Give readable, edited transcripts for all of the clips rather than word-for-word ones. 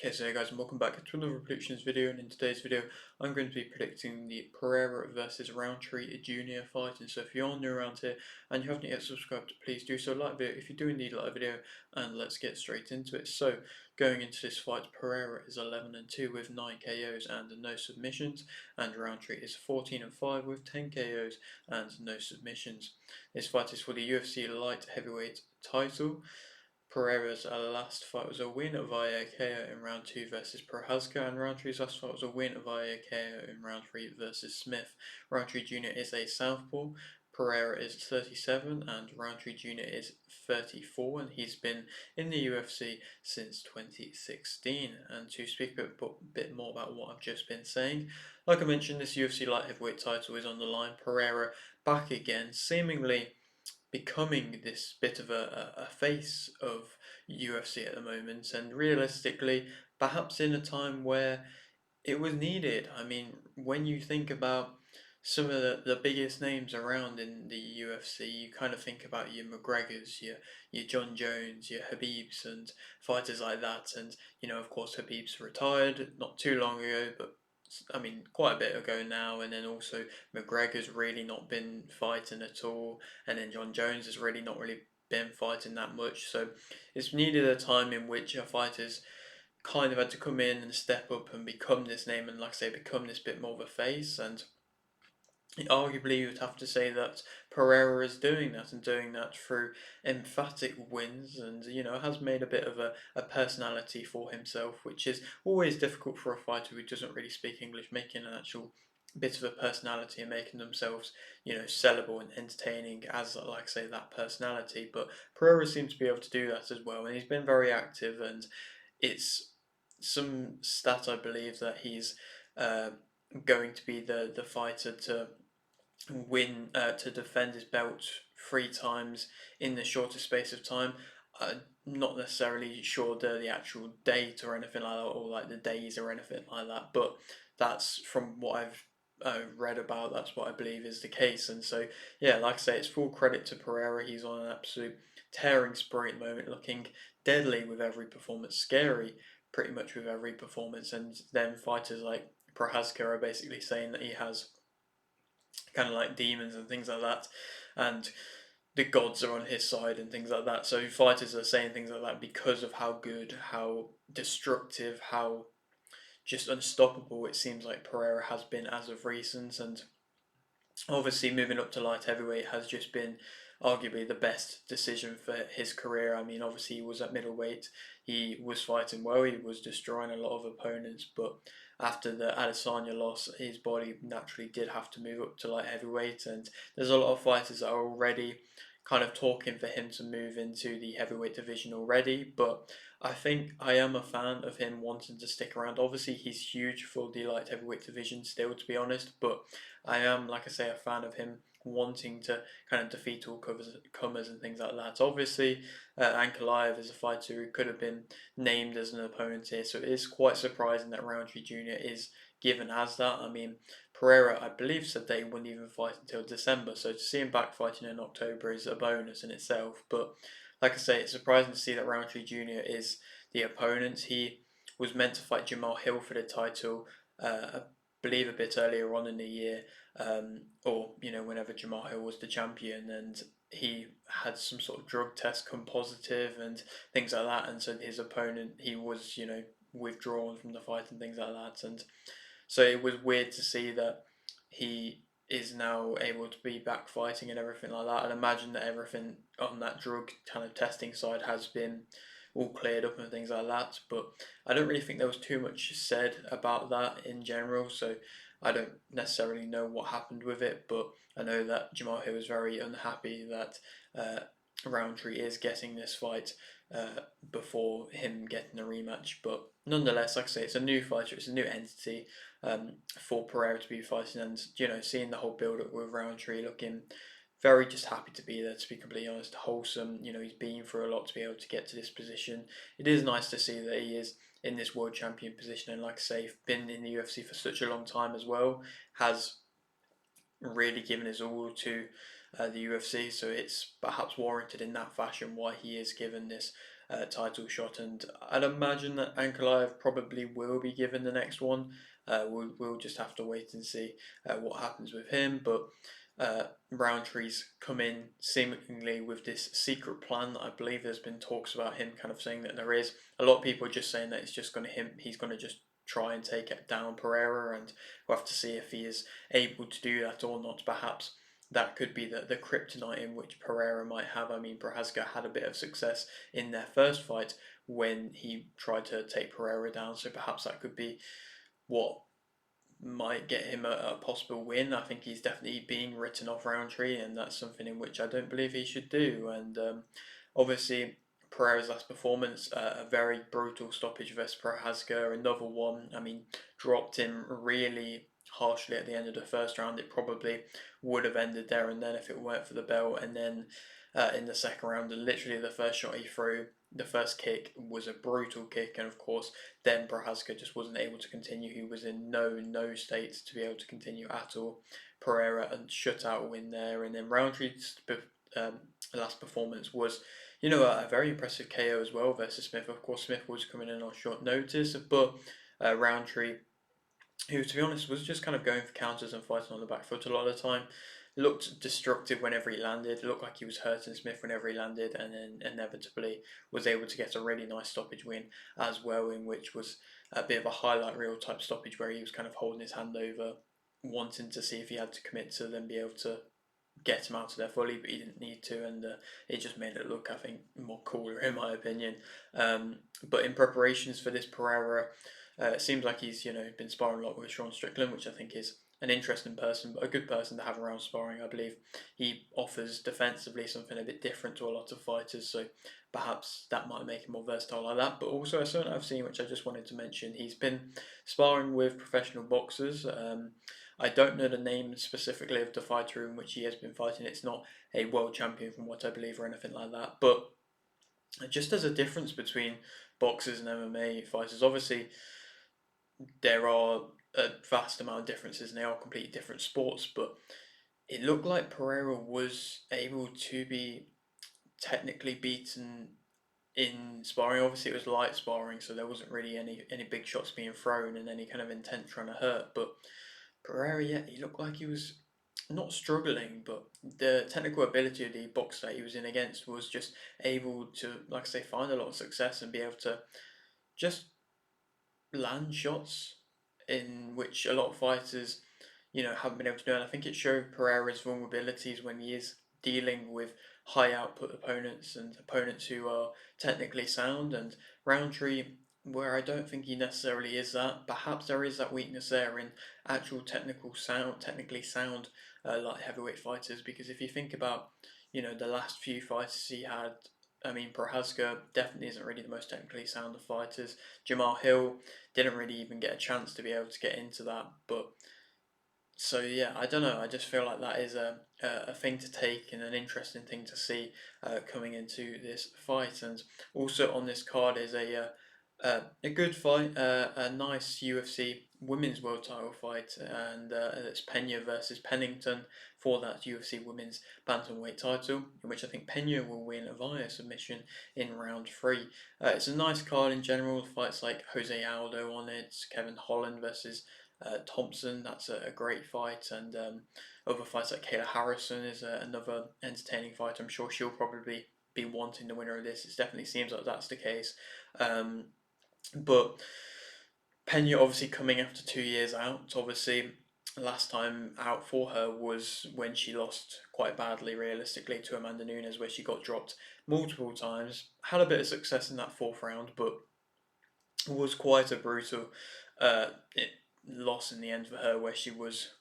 Okay, so hey guys, and welcome back to another predictions video, and in today's video I'm going to be predicting the Pereira versus Rountree junior fight. And so if you're new around here and you haven't yet subscribed, please do so, like the video if you do indeed like the video, and let's get straight into it. So going into this fight, Pereira is 11-2 with 9 KOs and no submissions, and Rountree is 14-5 with 10 KOs and no submissions. This fight is for the UFC light heavyweight title. Pereira's last fight was a win via KO in round 2 versus Prohaska, and Rountree's last fight was a win via KO in round 3 versus Smith. Rountree Jr. is a southpaw. Pereira is 37 and Rountree Jr. is 34, and he's been in the UFC since 2016. And to speak a bit more about what I've just been saying, like I mentioned, this UFC light heavyweight title is on the line. Pereira back again, seemingly becoming this bit of a face of UFC at the moment, and realistically, perhaps in a time where it was needed. I mean, when you think about some of the biggest names around in the UFC, you kind of think about your McGregors, your John Jones, your Habibs, and fighters like that. And of course, Habib's retired not too long ago, but I mean, quite a bit ago now. And then also McGregor's really not been fighting at all, and then John Jones has really not been fighting that much. So it's needed a time in which a fighter's kind of had to come in and step up and become this name, and like I say, become this bit more of a face. And arguably you would have to say that Pereira is doing that, and doing that through emphatic wins, and has made a bit of a personality for himself, which is always difficult for a fighter who doesn't really speak English, making an actual bit of a personality and making themselves sellable and entertaining as, like I say, that personality. But Pereira seems to be able to do that as well, and he's been very active. And it's some stat, I believe, that he's uh, going to be the fighter to win to defend his belt 3 times in the shortest space of time. Not necessarily sure the actual date or anything like that, or like the days or anything like that, but that's from what I've read about. That's what I believe is the case. And so, yeah, like I say, it's full credit to Pereira. He's on an absolute tearing spree at the moment, looking deadly with every performance, scary pretty much with every performance. And then fighters like Prohaska are basically saying that he has kind of like demons and things like that, and the gods are on his side and things like that. So fighters are saying things like that because of how good, how destructive, how just unstoppable it seems like Pereira has been as of recent. And obviously, moving up to light heavyweight has just been arguably the best decision for his career. I mean, obviously, he was at middleweight, he was fighting well, he was destroying a lot of opponents, but after the Adesanya loss, his body naturally did have to move up to light heavyweight. And there's a lot of fighters that are already kind of talking for him to move into the heavyweight division already. But I think I am a fan of him wanting to stick around. Obviously, he's huge for the light heavyweight division still, to be honest, but I am, like I say, a fan of him wanting to kind of defeat all comers and things like that. Obviously, Ankalaev is a fighter who could have been named as an opponent here, so it is quite surprising that Rountree Jr. is given as that. I mean, Pereira, I believe, said they wouldn't even fight until December, so to see him back fighting in October is a bonus in itself. But like I say, it's surprising to see that Rountree Jr. is the opponent. He was meant to fight Jamal Hill for the title, I believe a bit earlier on in the year, or whenever Jamal Hill was the champion, and he had some sort of drug test come positive and things like that, and so his opponent, he was withdrawn from the fight and things like that. And so it was weird to see that he is now able to be back fighting and everything like that. And imagine that everything on that drug kind of testing side has been all cleared up and things like that. But I don't really think there was too much said about that in general. So I don't necessarily know what happened with it, but I know that Jamal Hill was very unhappy that Roundtree is getting this fight before him getting a rematch. But nonetheless, like I say, it's a new fighter, it's a new entity for Pereira to be fighting, and seeing the whole build up with Roundtree looking very just happy to be there, to be completely honest, wholesome. He's been through a lot to be able to get to this position. It is nice to see that he is in this world champion position, and like I say, been in the UFC for such a long time as well, has really given his all to the UFC, so it's perhaps warranted in that fashion why he is given this title shot, and I'd imagine that Ankalaev probably will be given the next one. We'll just have to wait and see what happens with him, but Rowntree's come in seemingly with this secret plan that I believe there's been talks about him kind of saying that there is. A lot of people are just saying that it's just going to he's going to just try and take it down Pereira, and we'll have to see if he is able to do that or not. Perhaps that could be the kryptonite in which Pereira might have. I mean, Prohaska had a bit of success in their first fight when he tried to take Pereira down, so perhaps that could be what might get him a possible win. I think he's definitely being written off Roundtree, and that's something in which I don't believe he should do. And obviously, Pereira's last performance, a very brutal stoppage versus Prohaska, another one. I mean, dropped him really harshly at the end of the first round. It probably would have ended there and then if it weren't for the bell. And then in the second round, and literally the first shot he threw, the first kick was a brutal kick, and of course, then Prohaska just wasn't able to continue. He was in no state to be able to continue at all. Pereira and shutout win there, and then Roundtree's last performance was, a very impressive KO as well versus Smith. Of course, Smith was coming in on short notice, but Roundtree, who to be honest was just kind of going for counters and fighting on the back foot a lot of the time, looked destructive whenever he landed, looked like he was hurting Smith whenever he landed, and then inevitably was able to get a really nice stoppage win as well, in which was a bit of a highlight reel type stoppage where he was kind of holding his hand over, wanting to see if he had to commit to then be able to get him out of there fully, but he didn't need to, and it just made it look, I think, more cooler in my opinion. But in preparations for this Pereira, it seems like he's been sparring a lot with Sean Strickland, which I think is an interesting person, but a good person to have around sparring. I believe he offers defensively something a bit different to a lot of fighters, so perhaps that might make him more versatile like that. But also, something I've seen, which I just wanted to mention, he's been sparring with professional boxers. I don't know the name specifically of the fighter in which he has been fighting. It's not a world champion from what I believe or anything like that. But just as a difference between boxers and MMA fighters, obviously there are a vast amount of differences and they are completely different sports. But it looked like Pereira was able to be technically beaten in sparring. Obviously, it was light sparring, so there wasn't really any big shots being thrown and any kind of intent trying to hurt. But Pereira, yeah, he looked like he was not struggling, but the technical ability of the boxer that he was in against was just able to, like I say, find a lot of success and be able to just land shots in which a lot of fighters, haven't been able to do. And I think it showed Pereira's vulnerabilities when he is dealing with high output opponents and opponents who are technically sound. And Roundtree, where I don't think he necessarily is that, perhaps there is that weakness there in actual technically sound light heavyweight fighters. Because if you think about, the last few fighters he had, I mean, Prohaska definitely isn't really the most technically sound of fighters. Jamal Hill didn't really even get a chance to be able to get into that. But so yeah, I don't know. I just feel like that is a thing to take and an interesting thing to see coming into this fight. And also on this card is a good fight, a nice UFC women's world title fight, and it's Pena versus Pennington for that UFC women's bantamweight title, in which I think Pena will win via submission in round three. It's a nice card in general. Fights like Jose Aldo on it, Kevin Holland versus Thompson, that's a great fight, and other fights like Kayla Harrison is another entertaining fight. I'm sure she'll probably be wanting the winner of this. It definitely seems like that's the case. But Pena obviously coming after 2 years out. Obviously, last time out for her was when she lost quite badly, realistically, to Amanda Nunes, where she got dropped multiple times. Had a bit of success in that fourth round, but was quite a brutal uh, loss in the end for her, where she was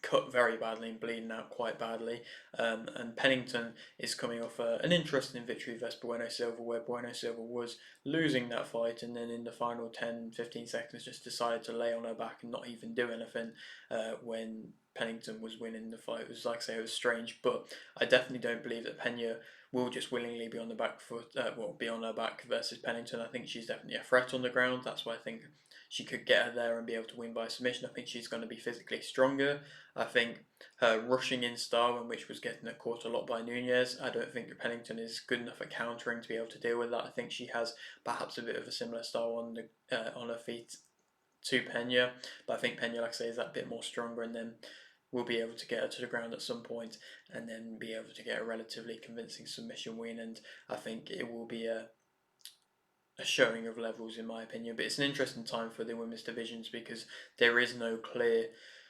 cut very badly and bleeding out quite badly. And Pennington is coming off an interesting victory versus Bueno Silva, where Bueno Silva was losing that fight and then in the final 10-15 seconds just decided to lay on her back and not even do anything when Pennington was winning the fight. It was, like I say, it was strange, but I definitely don't believe that Pena will just willingly be on the back foot, be on her back versus Pennington. I think she's definitely a threat on the ground. That's why I think she could get her there and be able to win by submission. I think she's going to be physically stronger. I think her rushing in style, in which was getting her caught a lot by Nunes, I don't think Pennington is good enough at countering to be able to deal with that. I think she has perhaps a bit of a similar style on her feet to Pena, but I think Pena, like I say, is that bit more stronger, and then will be able to get her to the ground at some point, and then be able to get a relatively convincing submission win. And I think it will be a showing of levels, in my opinion. But it's an interesting time for the women's divisions because there is no clear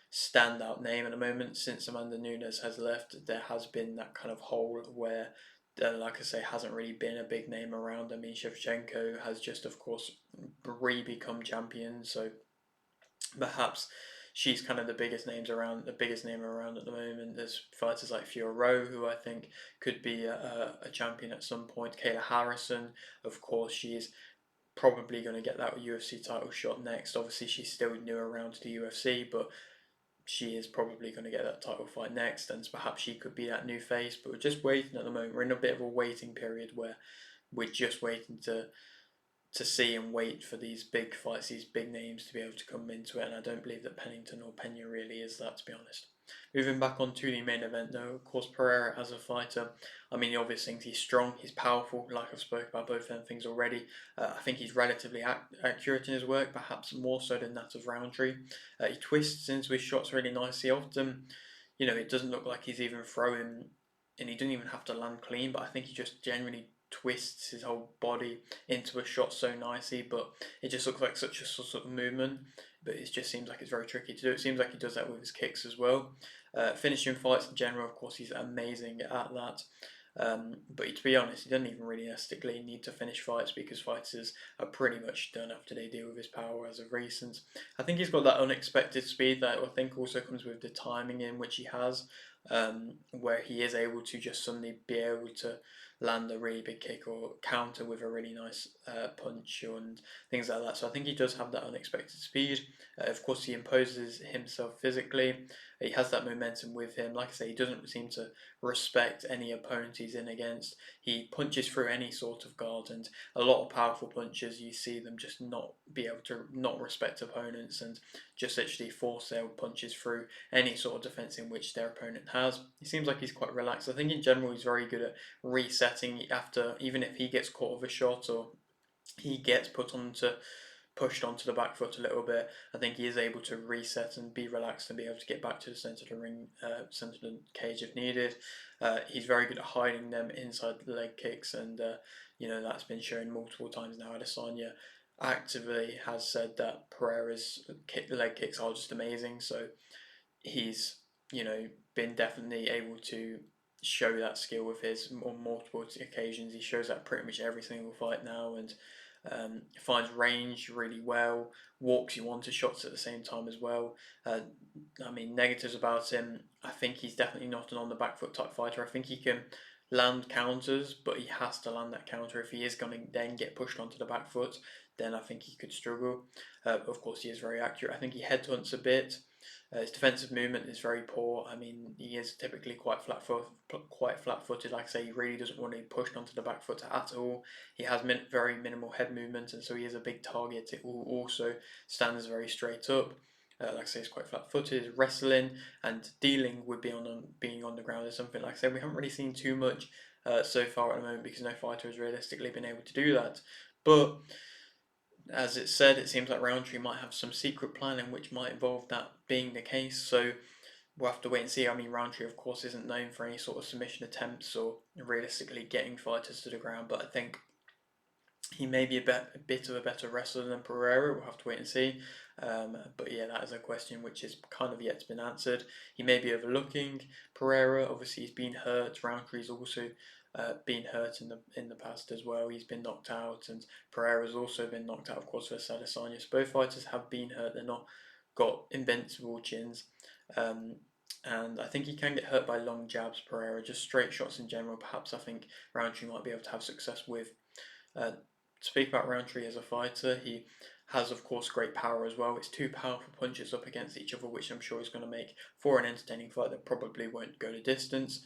standout name at the moment. Since Amanda Nunes has left, there has been that kind of hole where, like I say, hasn't really been a big name around. I mean, Shevchenko has just, of course, re-become champion, so perhaps she's kind of the biggest name around at the moment. There's fighters like Fiorot, who I think could be a champion at some point. Kayla Harrison, of course, she's probably going to get that UFC title shot next. Obviously, she's still new around to the UFC, but she is probably going to get that title fight next, and perhaps she could be that new face. But we're just waiting at the moment. We're in a bit of a waiting period where we're just waiting to see and wait for these big fights, these big names to be able to come into it, and I don't believe that Pennington or Pena really is that, to be honest. Moving back on to the main event though, of course, Pereira as a fighter, I mean, the obvious things, he's strong, he's powerful, like I've spoke about both them things already. I think he's relatively accurate in his work, perhaps more so than that of Rountree. He twists into his shots really nicely. Often, it doesn't look like he's even throwing, and he doesn't even have to land clean, but I think he just generally twists his whole body into a shot so nicely, but it just looks like such a sort of movement, but it just seems like it's very tricky to do. It seems like he does that with his kicks as well. Finishing fights in general, of course, he's amazing at that. But to be honest, he doesn't even realistically need to finish fights because fighters are pretty much done after they deal with his power as of recent. I think he's got that unexpected speed that I think also comes with the timing in which he has, where he is able to just suddenly be able to land a really big kick or counter with a really nice punch and things like that. So I think he does have that unexpected speed. Of course, he imposes himself physically. He has that momentum with him. Like I say, he doesn't seem to respect any opponent he's in against. He punches through any sort of guard, and a lot of powerful punchers, you see them just not be able to not respect opponents and just literally force their punches through any sort of defense in which their opponent has. He seems like he's quite relaxed. I think in general he's very good at resetting after, even if he gets caught with a shot or he gets pushed onto the back foot a little bit. I think he is able to reset and be relaxed and be able to get back to the centre of the ring, centre of the cage if needed. He's very good at hiding them inside the leg kicks, and that's been shown multiple times now. Adesanya actively has said that Pereira's leg kicks are just amazing, so he's been definitely able to show that skill with his on multiple occasions. He shows that pretty much every single fight now, and finds range really well, walks you onto shots at the same time as well. I mean, negatives about him, I think he's definitely not an on the back foot type fighter. I think he can land counters, but he has to land that counter. If he is going to then get pushed onto the back foot, then I think he could struggle. Of course, he is very accurate. I think he headhunts a bit. His defensive movement is very poor. I mean, he is typically quite flat-footed. Like I say, he really doesn't want to be pushed onto the back foot at all. He has very minimal head movement, and so he is a big target. It also stands very straight up. Like I say, he's quite flat-footed. Wrestling and dealing with being on the ground is something, like I said, we haven't really seen too much so far at the moment because no fighter has realistically been able to do that. But as it said, it seems like Rountree might have some secret plan in which might involve that being the case. So we'll have to wait and see. I mean, Rountree, of course, isn't known for any sort of submission attempts or realistically getting fighters to the ground, but I think he may be a bit of a better wrestler than Pereira. We'll have to wait and see. But yeah, that is a question which is kind of yet to be answered. He may be overlooking Pereira. Obviously, he's been hurt. Roundtree's also been hurt in the past as well. He's been knocked out, and Pereira's also been knocked out, of course, for Adesanya. So both fighters have been hurt. They're not got invincible chins. And I think he can get hurt by long jabs, Pereira, just straight shots in general. Perhaps I think Roundtree might be able to have success with. Speak about Rountree as a fighter, he has, of course, great power as well. It's two powerful punches up against each other, which I'm sure is going to make for an entertaining fight that probably won't go the distance.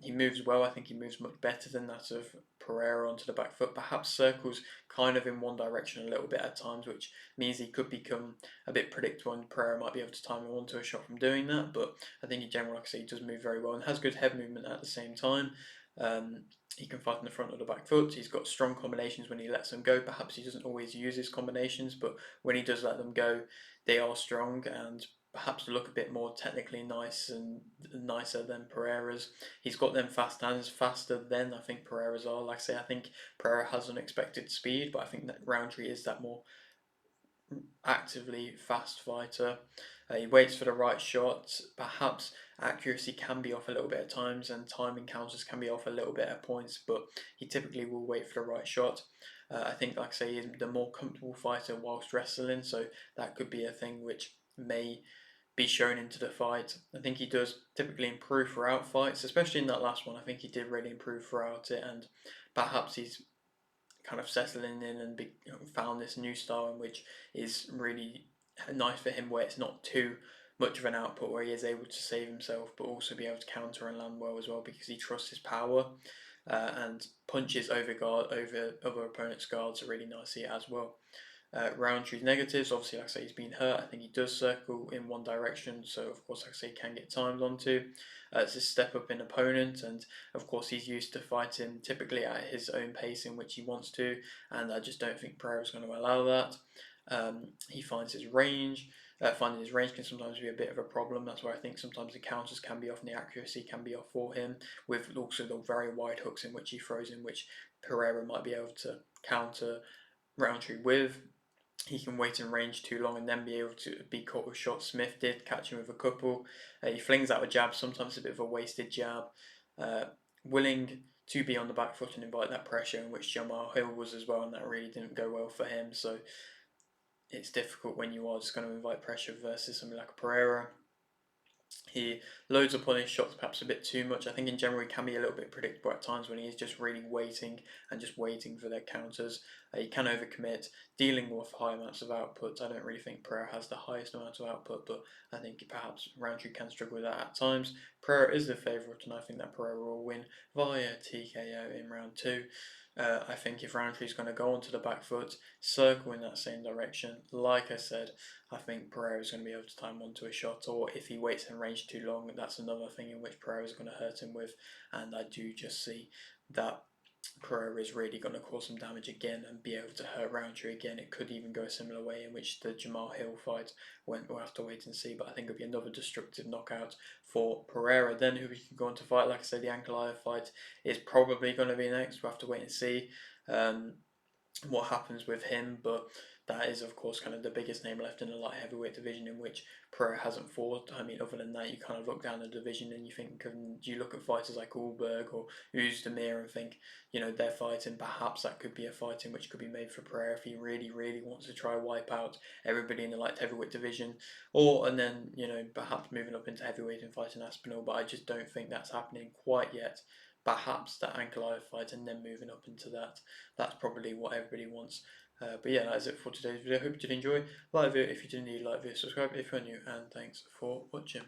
He moves well. I think he moves much better than that of Pereira onto the back foot. Perhaps circles kind of in one direction a little bit at times, which means he could become a bit predictable, and Pereira might be able to time him onto a shot from doing that. But I think in general, like I say, he does move very well and has good head movement at the same time. Um, he can fight in the front of the back foot. He's got strong combinations when he lets them go. Perhaps he doesn't always use his combinations, but when he does let them go, they are strong and perhaps look a bit more technically nice and nicer than Pereira's. He's got them fast hands, faster than I think Pereira's are. Like I say, I think Pereira has unexpected speed, but I think that Rountree is that more actively fast fighter. He waits for the right shot. Perhaps accuracy can be off a little bit at times, and time encounters can be off a little bit at points, but he typically will wait for the right shot. I think, like I say, he's the more comfortable fighter whilst wrestling, so that could be a thing which may be shown into the fight. I think he does typically improve throughout fights, especially in that last one. I think he did really improve throughout it, and perhaps he's kind of settling in and found this new style in which is really nice for him, where it's not too much of an output, where he is able to save himself but also be able to counter and land well as well, because he trusts his power, and punches over guard over other opponents' guards really nicely as well. Roundtree's negatives, obviously, like I say, he's been hurt. I think he does circle in one direction, so of course, like I say, he can get timed onto. It's a step up in opponent, and of course, he's used to fighting typically at his own pace in which he wants to, and I just don't think Pereira's going to allow that. He finds his range. Finding his range can sometimes be a bit of a problem. That's where I think sometimes the counters can be off and the accuracy can be off for him, with also the very wide hooks in which he throws in, which Pereira might be able to counter Roundtree with. He can wait in range too long and then be able to be caught with shots. Smith did catch him with a couple. He flings out a jab, sometimes a bit of a wasted jab. Uh, Willing to be on the back foot and invite that pressure, in which Jamal Hill was as well, and that really didn't go well for him. So it's difficult when you are just going to invite pressure versus somebody like a Pereira. He loads up on his shots perhaps a bit too much. I think in general he can be a little bit predictable at times when he is just really waiting and just waiting for their counters. He can overcommit, dealing with high amounts of output. I don't really think Pereira has the highest amount of output, but I think perhaps Roundtree can struggle with that at times. Pereira is the favourite, and I think that Pereira will win via TKO in round 2. I think if Roundtree is going to go onto the back foot, circle in that same direction, like I said, I think Pereira is going to be able to time onto a shot, or if he waits in range too long, that's another thing in which Pereira is going to hurt him with. And I do just see that Pereira is really going to cause some damage again and be able to hurt Roundtree again. It could even go a similar way in which the Jamal Hill fight went. We'll have to wait and see, but I think it'll be another destructive knockout for Pereira. Then who we can go on to fight, like I said, the Ankalaev fight is probably going to be next. We'll have to wait and see. What happens with him, but that is of course kind of the biggest name left in the light heavyweight division, in which Pereira hasn't fought. I mean, other than that, you kind of look down the division and you think, you look at fighters like Ulberg or Uzdemir and think, they're fighting. Perhaps that could be a fight in which could be made for Pereira if he really, really wants to try wipe out everybody in the light heavyweight division, and then perhaps moving up into heavyweight and fighting Aspinall. But I just don't think that's happening quite yet. Perhaps that Ankalaev fight and then moving up into that. That's probably what everybody wants. But yeah, that's it for today's video. I hope you did enjoy. Like the video if you did indeed like the video, subscribe if you're new, and thanks for watching.